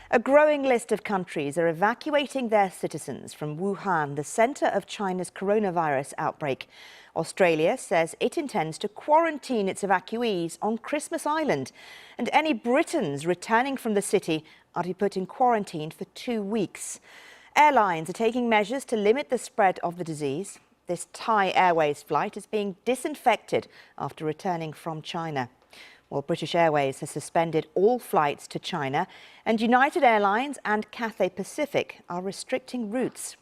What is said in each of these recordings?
A growing list of countries are evacuating their citizens from Wuhan, the centre of China's coronavirus outbreak. Australia says it intends to quarantine its evacuees on Christmas Island, and any Britons returning from the city are to be put in quarantine for 2 weeks. Airlines are taking measures to limit the spread of the disease. This Thai Airways flight is being disinfected after returning from China. Well, British Airways has suspended all flights to China, and United Airlines and Cathay Pacific are restricting routes.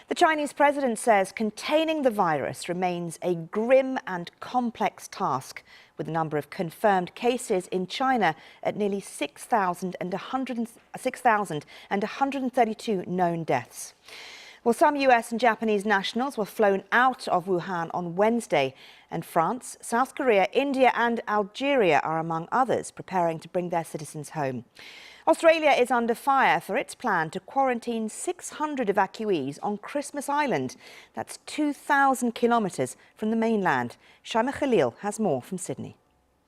The Chinese president says containing the virus remains a grim and complex task, with the number of confirmed cases in China at nearly 6,132 known deaths. Well, some US and Japanese nationals were flown out of Wuhan on Wednesday, and France, South Korea, India and Algeria are among others preparing to bring their citizens home. Australia is under fire for its plan to quarantine 600 evacuees on Christmas Island. That's 2,000 kilometres from the mainland. Shaima Khalil has more from Sydney.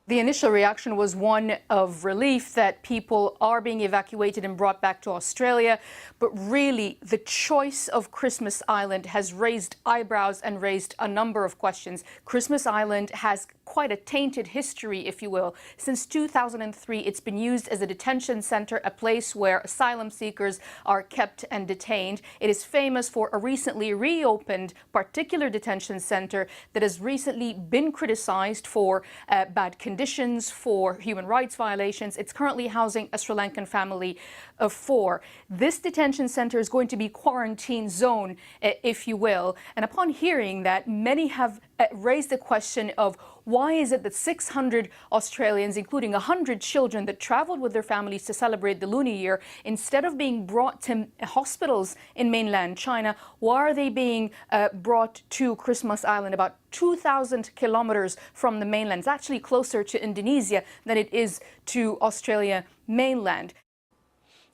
The initial reaction was one of relief that people are being evacuated and brought back to Australia. But really, the choice of Christmas Island has raised eyebrows and raised a number of questions. Christmas Island has quite a tainted history, if you will. Since 2003, it's been used as a detention center, a place where asylum seekers are kept and detained. It is famous for a recently reopened particular detention center that has recently been criticized for bad conditions, for human rights violations. It's currently housing a Sri Lankan family of 4. This detention center is going to be quarantine zone, if you will. And upon hearing that, many have raised the question of why is it that 600 Australians, including 100 children that traveled with their families to celebrate the Lunar Year, instead of being brought to hospitals in mainland China, why are they being brought to Christmas Island, about 2,000 kilometers from the mainland? It's actually closer to Indonesia than it is to Australia mainland.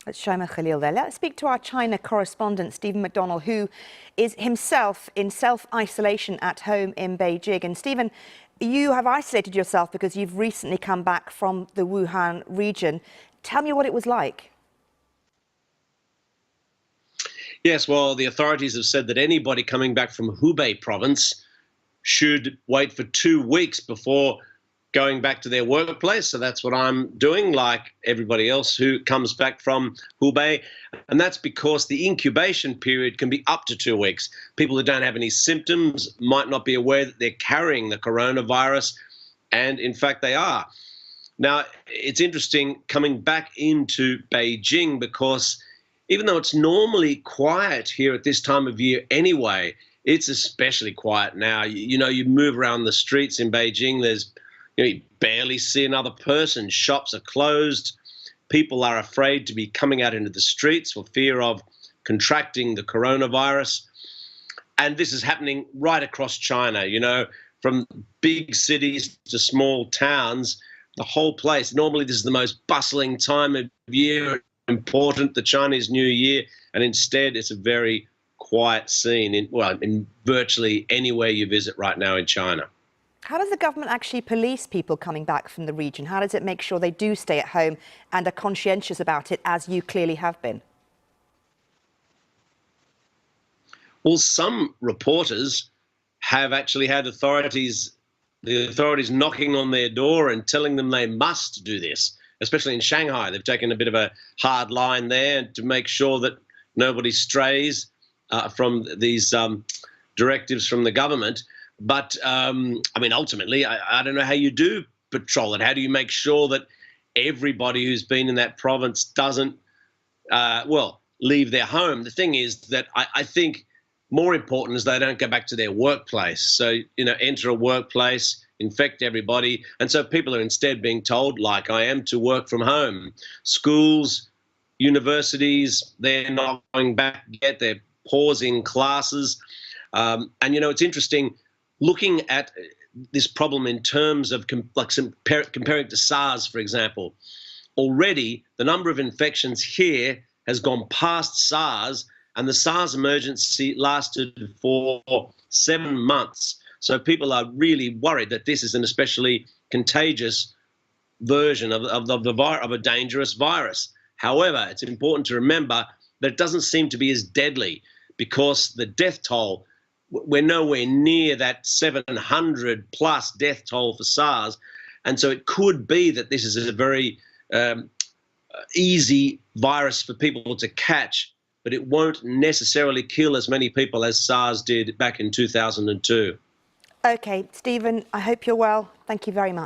That's Shaima Khalil there. Let's speak to our China correspondent, Stephen McDonnell, who is himself in self-isolation at home in Beijing. And Stephen, you have isolated yourself because you've recently come back from the Wuhan region. Tell me what it was like. Yes, well, the authorities have said that anybody coming back from Hubei province should wait for 2 weeks before going back to their workplace. So that's what I'm doing, like everybody else who comes back from Hubei. And that's because the incubation period can be up to 2 weeks. People who don't have any symptoms might not be aware that they're carrying the coronavirus, and in fact they are. Now, it's interesting coming back into Beijing because even though it's normally quiet here at this time of year anyway, it's especially quiet now. You know, you move around the streets in Beijing, you barely see another person. Shops are closed. People are afraid to be coming out into the streets for fear of contracting the coronavirus. And this is happening right across China, you know, from big cities to small towns, the whole place. Normally, this is the most bustling time of year, important, the Chinese New Year, and instead it's a very quiet scene in virtually anywhere you visit right now in China. How does the government actually police people coming back from the region? How does it make sure they do stay at home and are conscientious about it, as you clearly have been? Well, some reporters have actually had the authorities knocking on their door and telling them they must do this, especially in Shanghai. They've taken a bit of a hard line there to make sure that nobody strays from these directives from the government. But, I mean, ultimately, I don't know how you do patrol it. How do you make sure that everybody who's been in that province doesn't, leave their home? The thing is that I think more important is they don't go back to their workplace. So, you know, enter a workplace, infect everybody. And so people are instead being told, like I am, to work from home. Schools, universities, they're not going back yet. They're pausing classes. And, you know, it's interesting looking at this problem in terms of comparing to SARS, for example. Already, the number of infections here has gone past SARS, and the SARS emergency lasted for 7 months. So people are really worried that this is an especially contagious version of a dangerous virus. However, it's important to remember that it doesn't seem to be as deadly because the death toll, we're nowhere near that 700 plus death toll for SARS. And so it could be that this is a very easy virus for people to catch, but it won't necessarily kill as many people as SARS did back in 2002. OK, Stephen, I hope you're well. Thank you very much.